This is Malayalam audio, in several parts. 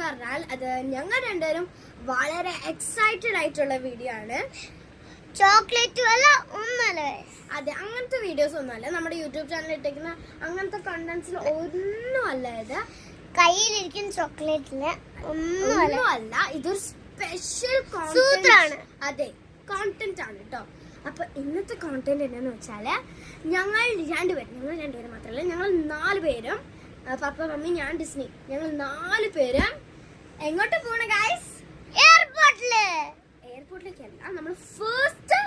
പറഞ്ഞാൽ അത് ഞങ്ങൾ രണ്ടുപേരും വളരെ എക്സൈറ്റഡ് ആയിട്ടുള്ള വീഡിയോ ആണ്. ചോക്ലേറ്റ് വല്ല ഒന്നല്ല, അതെ, അങ്ങനത്തെ വീഡിയോസ് ഒന്നുമല്ല. നമ്മുടെ യൂട്യൂബ് ചാനലിൽ ഇട്ടേക്കുന്ന അങ്ങനത്തെ കണ്ടന്റ്സിൽ ഒന്നും അല്ല. ഇത് കയ്യിലിരിക്കുന്ന ചോക്ലേറ്റില് ഒന്നുമല്ല. ഇതൊരു സ്പെഷ്യൽ സൂത്രാണ്. അതെ, കോണ്ടന്റ് ആണ് കേട്ടോ. അപ്പൊ ഇന്നത്തെ കോണ്ടന്റ് എന്താന്ന് വെച്ചാല് ഞങ്ങൾ രണ്ടുപേരും മാത്രമല്ല, ഞങ്ങൾ 4 പേരും, പപ്പ, മമ്മി, ഞാൻ, ഡിസ്നി, ഞങ്ങൾ 4 പേരും എങ്ങോട്ട് പോണ ഗൈസ്? എയർപോർട്ടിലേക്കല്ല, നമ്മൾ ഫസ്റ്റ്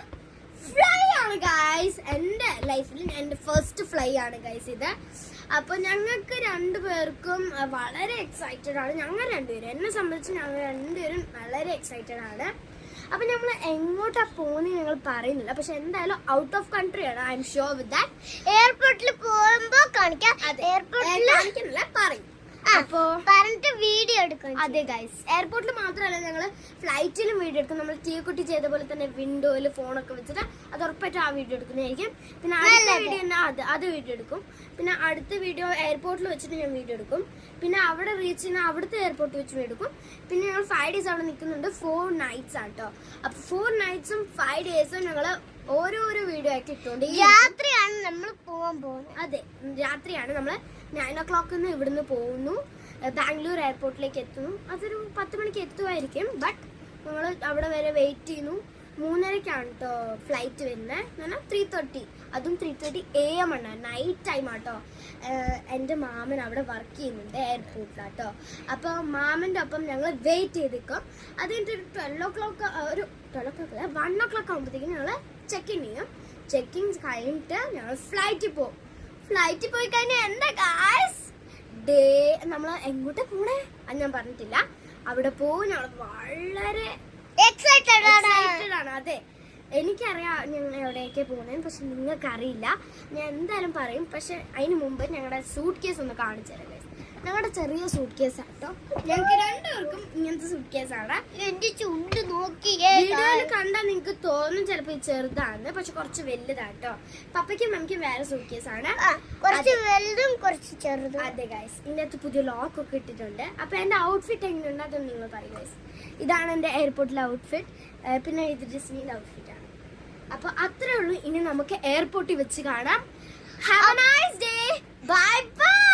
ഫ്ലൈ ആണ് ഗൈസ്. എൻ്റെ ലൈഫിൽ എൻ്റെ ഫസ്റ്റ് ഫ്ലൈ ആണ് ഗൈസ് ഇത്. അപ്പൊ ഞങ്ങൾക്ക് 2 പേർക്കും വളരെ എക്സൈറ്റഡ് ആണ്. ഞങ്ങൾ രണ്ടുപേരും, എന്നെ സംബന്ധിച്ച് ഞങ്ങൾ രണ്ടുപേരും വളരെ എക്സൈറ്റഡ് ആണ്. അപ്പൊ നമ്മൾ എങ്ങോട്ടാ പോകുന്നത് ഞങ്ങൾ പറയുന്നില്ല, പക്ഷെ എന്തായാലും ഔട്ട് ഓഫ് കൺട്രി ആണ്. I am sure with that. എയർപോർട്ടിൽ പോകുമ്പോ കാണിക്കാം. എയർപോർട്ടിൽ കാണിക്കുന്നില്ല, പറയും. അപ്പോ പറഞ്ഞിട്ട് വീഡിയോ എടുക്കണം. അതെ ഗൈസ്, എയർപോർട്ടിൽ മാത്രമല്ല, ഞങ്ങള് ഫ്ലൈറ്റിലും വീഡിയോ എടുക്കും. നമ്മൾ ടീക്കുട്ടി ചെയ്ത പോലെ തന്നെ വിൻഡോയില് ഫോണൊക്കെ വെച്ചിട്ട് അത് ഉറപ്പായിട്ടും ആ വീഡിയോ എടുക്കുന്നതായിരിക്കും. പിന്നെ അടുത്ത വീഡിയോ അത് വീഡിയോ എടുക്കും. പിന്നെ അടുത്ത വീഡിയോ എയർപോർട്ടിൽ വെച്ചിട്ട് ഞാൻ വീഡിയോ എടുക്കും. പിന്നെ അവിടെ റീച്ച് ചെയ്യുന്ന അവിടുത്തെ എയർപോർട്ടിൽ വെച്ച് എടുക്കും. പിന്നെ ഞങ്ങൾ 5 days അവിടെ നിൽക്കുന്നുണ്ട്. 4 nights ആണ് കേട്ടോ. അപ്പൊ 4 nightsഉം 5 daysഉം ഞങ്ങള് ഓരോരോ വീഡിയോ ആയിട്ട് ഇട്ടുകൊണ്ട് രാത്രിയാണ് നമ്മൾ പോകാൻ പോകുന്നത്. അതെ, രാത്രിയാണ്. നമ്മൾ 9 o'clock ഇവിടുന്ന് പോകുന്നു, ബാംഗ്ലൂർ എയർപോർട്ടിലേക്ക് എത്തുന്നു. അതൊരു 10 മണിക്ക് എത്തുമായിരിക്കും. ബട്ട് നമ്മൾ അവിടെ വരെ വെയിറ്റ് ചെയ്യുന്നു. 3:30ക്കാണ് കേട്ടോ ഫ്ലൈറ്റ് വരുന്നത്. എന്നാൽ 3:30, അതും 3:30 AM ആണ്, നൈറ്റ് ടൈം ആട്ടോ. എൻ്റെ മാമൻ അവിടെ വർക്ക് ചെയ്യുന്നുണ്ട് എയർപോർട്ടിലാട്ടോ. അപ്പോൾ മാമൻ്റെ ഒപ്പം ഞങ്ങൾ വെയിറ്റ് ചെയ്തിരിക്കും. അത് കഴിഞ്ഞിട്ട് ഒരു 1 o'clock ആകുമ്പോഴത്തേക്കും ഞങ്ങൾ ചെക്കിൻ ചെയ്യും. ചെക്കിങ് കഴിഞ്ഞിട്ട് ഞങ്ങൾ ഫ്ലൈറ്റിൽ പോകും. ഫ്ലൈറ്റിൽ പോയി കഴിഞ്ഞാൽ എന്താ ഗായ്സ്, നമ്മൾ എങ്ങോട്ടാ പോണേ അത് ഞാൻ പറഞ്ഞിട്ടില്ല. അവിടെ പോകും. ഞങ്ങൾ വളരെ എക്സൈറ്റഡ് ആണ്. അതെ, എനിക്കറിയാം ഞങ്ങൾ എവിടെയൊക്കെ പോകുന്നത്, പക്ഷെ നിങ്ങൾക്ക് അറിയില്ല. ഞാൻ എന്തായാലും പറയും. പക്ഷെ അതിന് മുമ്പ് ഞങ്ങളുടെ സൂട്ട് കേസ് ഒന്ന് കാണിച്ചു തരാം. ഞങ്ങളുടെ ചെറിയ സൂട്ട് കേസ് ആട്ടോ. ഞങ്ങൾക്ക് 2 പേർക്കും ഇങ്ങനത്തെ സൂട്ട് കേസാണ്. എന്റെ ചുണ്ട് നോക്കി വീഡിയോയിൽ കണ്ടാൽ നിങ്ങൾക്ക് തോന്നും ചിലപ്പോൾ ഇത് ചെറുതാണ്, പക്ഷെ കുറച്ച് വലുതാട്ടോ. പപ്പയ്ക്കും മമ്മിക്കും വേറെ സൂട്ട് കേസാണ്, കുറച്ച് വലുതും കുറച്ച് ചെറുതും. അതെ ഗൈസ്, ഇതിനകത്ത് പുതിയ ലോക്ക് ഒക്കെ ഇട്ടിട്ടുണ്ട്. അപ്പൊ എന്റെ ഔട്ട്ഫിറ്റ് എങ്ങനെയുണ്ട് അതൊന്നും നിങ്ങൾ പറയും ഗൈസ്. ഇതാണ് എന്റെ എയർപോർട്ടിലെ ഔട്ട്ഫിറ്റ്. പിന്നെ ഇത് ഡിസ്നിയുടെ ഔട്ട്ഫിറ്റ് ആണ്. അപ്പൊ അത്രേ ഉള്ളൂ. ഇനി നമുക്ക് എയർപോർട്ടിൽ വെച്ച് കാണാം. Have A nice day. Bye bye.